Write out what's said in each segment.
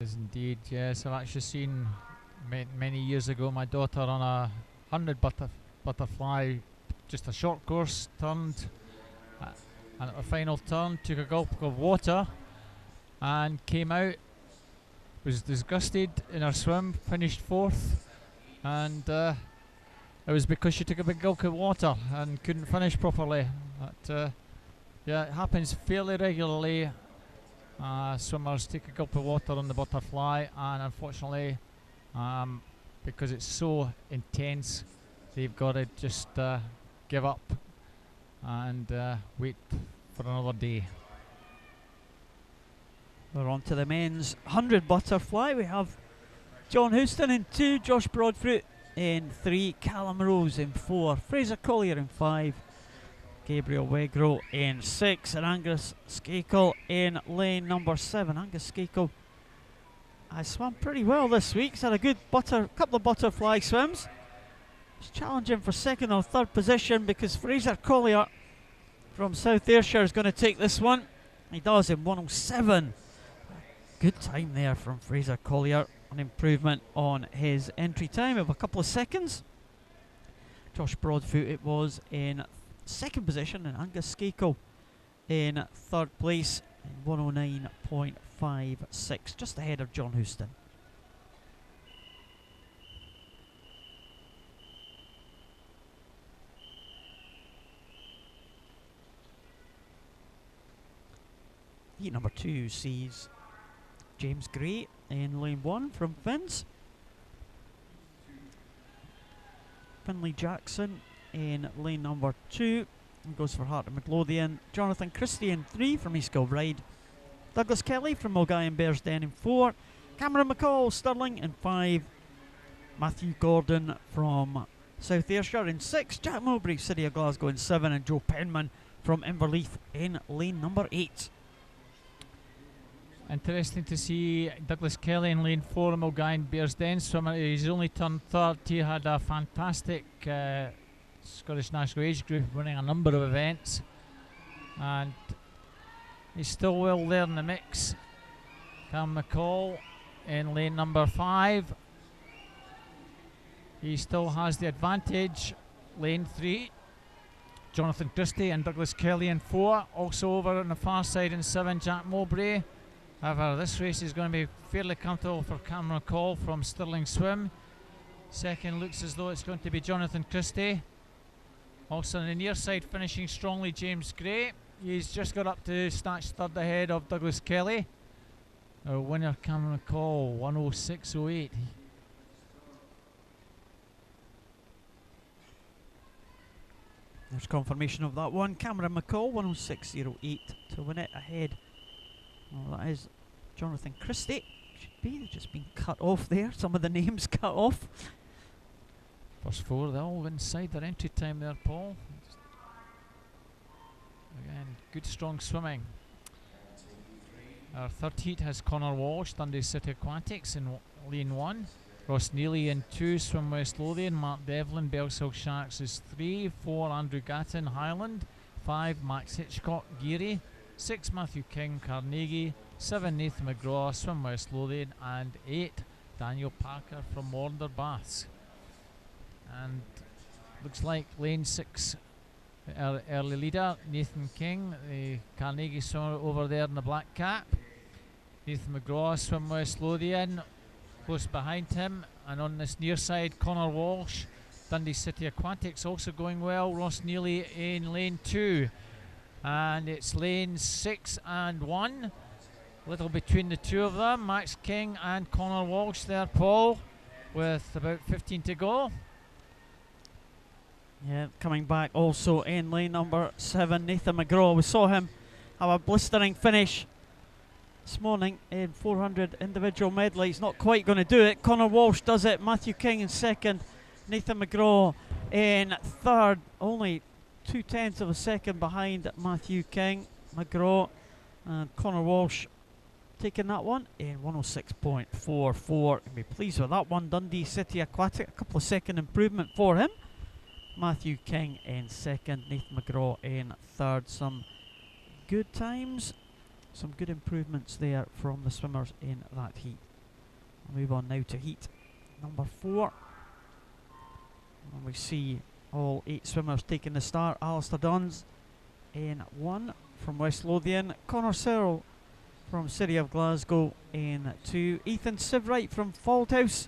is indeed, yes. I've actually seen many years ago my daughter on a 100 butterfly, just a short course, turned, and at the final turn took a gulp of water and came out, was disgusted in her swim, finished fourth, and it was because she took a big gulp of water and couldn't finish properly. But yeah, it happens fairly regularly. Swimmers take a gulp of water on the butterfly, and unfortunately, because it's so intense, they've got to just give up and wait for another day. We're on to the men's 100 butterfly. We have John Houston in 2, Josh Broadfoot in 3, Callum Rose in 4, Fraser Collier in 5, Gabriel Wegro in 6, and Angus Skakel in lane number 7. Angus Skakel has swum pretty well this week. He's had a good couple of butterfly swims. He's challenging for second or third position because Fraser Collier from South Ayrshire is going to take this one. He does in 1:07. Good time there from Fraser Collier, an improvement on his entry time of a couple of seconds. Josh Broadfoot it was in second position, and Angus Skakel in third place in 1:09.56, just ahead of John Houston. Heat number 2 sees James Gray in lane 1 from Finns. Finlay Jackson in lane number 2. He goes for Hart and Midlothian. Jonathan Christie in 3 from East Kilbride. Douglas Kelly from Mulgai and Bearsden in 4. Cameron McCall Stirling in 5. Matthew Gordon from South Ayrshire in 6. Jack Mowbray, City of Glasgow in 7. And Joe Penman from Inverleith in lane number 8. Interesting to see Douglas Kelly in lane 4 in Mulgai and Bearsden swimmer. He's only turned third. He had a fantastic Scottish national age group winning a number of events, and he's still well there in the mix. Cam McCall in lane number 5. He still has the advantage. Lane 3, Jonathan Christie and Douglas Kelly in 4. Also over on the far side in 7, Jack Mowbray. However, this race is going to be fairly comfortable for Cameron McCall from Stirling Swim. Second looks as though it's going to be Jonathan Christie. Also on the near side, finishing strongly, James Gray. He's just got up to snatch third ahead of Douglas Kelly. Our winner, Cameron McCall, 1:06.08. There's confirmation of that one. Cameron McCall, 1:06.08 to win it ahead. Well, that is Jonathan Christie. Should be, they've just been cut off there. Some of the names cut off. First 4, they're all inside their entry time there, Paul. Again, good strong swimming. Our third heat has Connor Walsh, Dundee City Aquatics in lane 1. Ross Neely in 2, Swim West Lothian. Mark Devlin, Bellshill Sharks is 3. 4, Andrew Gatton, Highland. 5, Max Hitchcock, Geary. 6, Matthew King, Carnegie. 7, Nathan McGraw, Swim West Lothian. And 8, Daniel Parker from Maunder Baths. And looks like lane 6 early leader, Nathan King, the Carnegie swimmer over there in the black cap. Nathan McGraw, Swim West Lothian, close behind him. And on this near side, Connor Walsh, Dundee City Aquatics also going well. Ross Neely in lane 2. And it's lane 6 and 1. Little between the two of them. Max King and Connor Walsh there, Paul, with about 15 to go. Yeah, coming back also in lane number 7, Nathan McGraw. We saw him have a blistering finish this morning in 400 individual medley. He's not quite going to do it. Connor Walsh does it. Matthew King in second. Nathan McGraw in third. Only 0.2 of a second behind Matthew King. McGraw and Connor Walsh taking that one in 1:06.44. Can be pleased with that one. Dundee City Aquatic, a couple of second improvement for him. Matthew King in second, Nathan McGraw in third. Some good times, some good improvements there from the swimmers in that heat. I'll move on now to heat number 4. And we see all 8 swimmers taking the start. Alistair Duns in 1 from West Lothian. Connor Searle from City of Glasgow in 2. Ethan Sivright from Fauldhouse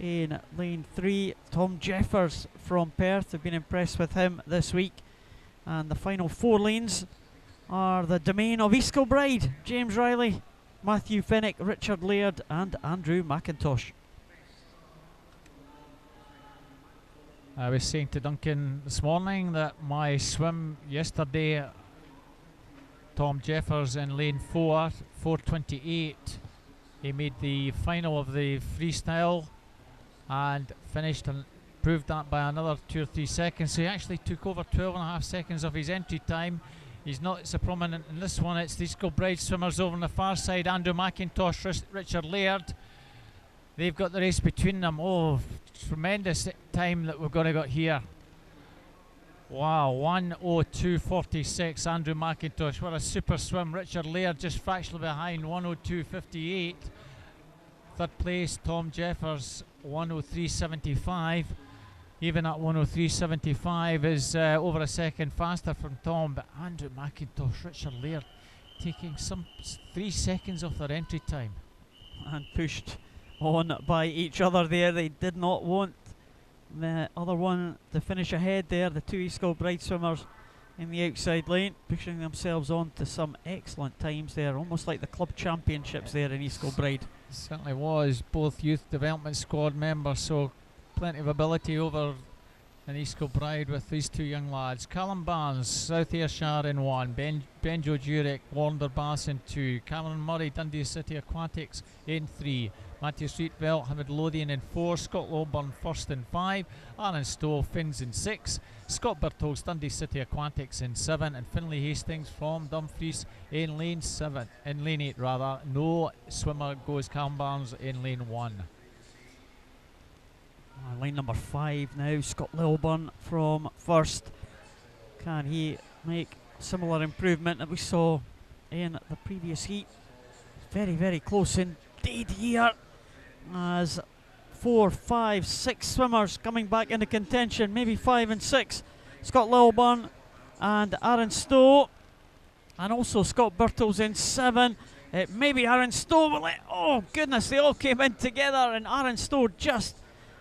in lane 3. Tom Jeffers from Perth. I've been impressed with him this week. And the final 4 lanes are the domain of East Kilbride. James Riley, Matthew Fennick, Richard Laird and Andrew McIntosh. I was saying to Duncan this morning that my swim yesterday, Tom Jeffers in lane 4, 4:28. He made the final of the freestyle and finished and proved that by another 2 or 3 seconds. So he actually took over 12.5 seconds of his entry time. He's not so prominent in this one. It's the East Kilbride swimmers over on the far side. Andrew McIntosh, Richard Laird. They've got the race between them. Oh, tremendous time that we've got here. Wow, 1:02.46. Andrew McIntosh, what a super swim. Richard Laird just fractionally behind, 1:02.58. Third place, Tom Jeffers, 1:03.75. Even at 1:03.75 is over a second faster from Tom. But Andrew McIntosh, Richard Laird taking some 3 seconds off their entry time. And pushed on by each other there. They did not want the other one to finish ahead there. The 2 East Kilbride swimmers in the outside lane, pushing themselves on to some excellent times there, almost like the club championships there in East Kilbride. Certainly was. Both youth development squad members, so plenty of ability over in East Kilbride with these 2 young lads. Callum Barnes, South Ayrshire in 1. Benjo Jurek, Warner Bass in 2. Cameron Murray, Dundee City Aquatics in 3. Matthew Streetville, Midlothian in 4. Scott Lowburn first in 5. Aaron Stowe, Finns in 6. Scott Birtles, Dundee City Aquatics in 7. And Finlay Hastings from Dumfries in lane 8 rather. No swimmer goes Callum Barnes in lane 1. Lane number 5 now, Scott Lilburn from first. Can he make similar improvement that we saw in the previous heat? Very, very close indeed here, as 4, 5, 6 swimmers coming back into contention, maybe 5 and 6. Scott Lilburn and Aaron Stowe, and also Scott Birtles in 7. Maybe Aaron Stowe will oh goodness, they all came in together, and Aaron Stowe just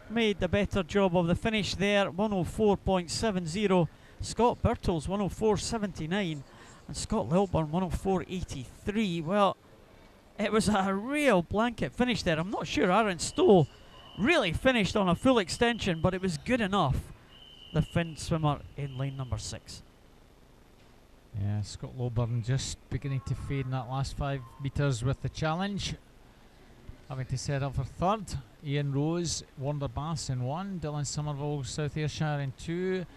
made the better job of the finish there. 1:04.70. Scott Birtles 1:04.79, and Scott Lilburn 1:04.83. Well, it was a real blanket finish there. I'm not sure Aaron Stowe really finished on a full extension, but it was good enough. The Finn swimmer in lane number 6. Yeah, Scott Lilburn just beginning to fade in that last 5 metres with the challenge, having to set up for third. Ian Rose, Warner Bass in 1. Dylan Somerville, South Ayrshire in 2.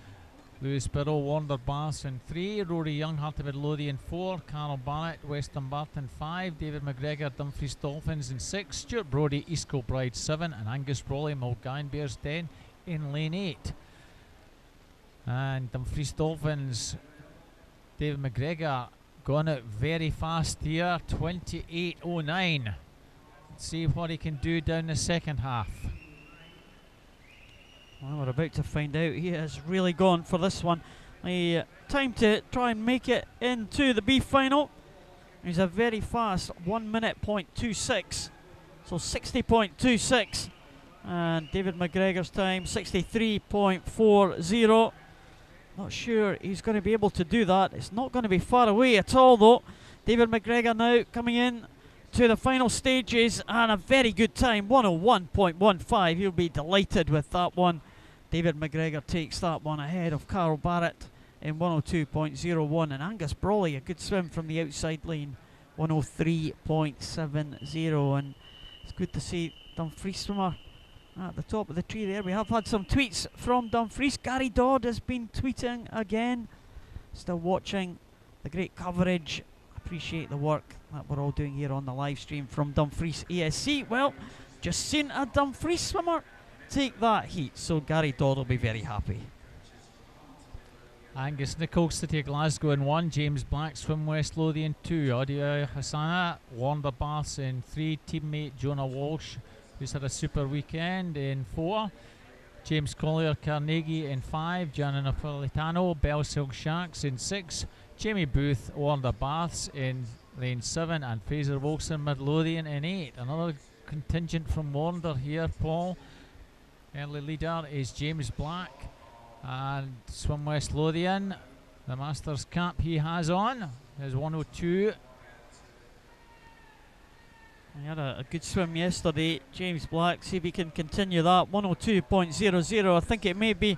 Lewis Birrell, Warner Bass in 3. Rory Young, Heart of Midlothian 4. Carol Barrett, Western Barton 5. David McGregor, Dumfries Dolphins in 6. Stuart Brodie, East Kilbride 7. And Angus Brawley, Mulgine Bears Den in lane 8. And Dumfries Dolphins, David McGregor going out very fast here, 28.09. Let's see what he can do down the second half. Well, we're about to find out. He has really gone for this one. Time to try and make it into the B final. He's a very fast 1 minute .26, so 60.26. And David McGregor's time 63.40. Not sure he's going to be able to do that. It's not going to be far away at all though. David McGregor now coming in to the final stages, and a very good time, 1:01.15. He'll be delighted with that one. David McGregor takes that one ahead of Carl Barrett in 1:02.01, and Angus Brawley, a good swim from the outside lane, 1:03.70. And it's good to see Dumfries swimmer at the top of the tree there. We have had some tweets from Dumfries. Gary Dodd has been tweeting again, still watching the great coverage. Appreciate the work that we're all doing here on the live stream from Dumfries ESC. Well, just seen a Dumfries swimmer take that heat, so Gary Dodd will be very happy. Angus Nichols, City of Glasgow in 1. James Black, Swim West Lothian 2. Audio Hassana, Warner Bass in 3. Teammate Jonah Walsh, who's had a super weekend, in 4. James Collier Carnegie in 5. Gianni Napolitano Bell Silk Sharks in 6. Jamie Booth Warner Baths in lane 7, and Fraser Wilson Midlothian in 8. Another contingent from Warner here, Paul. Early leader is James Black, and Swim West Lothian, the Masters cap he has on is 102. He had a good swim yesterday, James Black. See if he can continue that. 102.00. I think it may be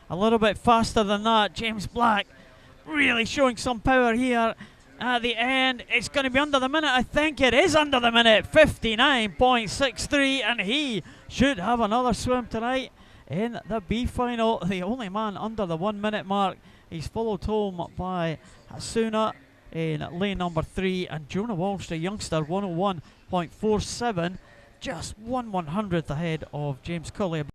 a little bit faster than that. James Black really showing some power here at the end. It's going to be under the minute. I think it is under the minute. 59.63, and he should have another swim tonight in the B final. The only man under the 1 minute mark. He's followed home by Hasuna in lane number 3, and Jonah Walsh, the youngster, 101.47, just 1/100th ahead of James Collier.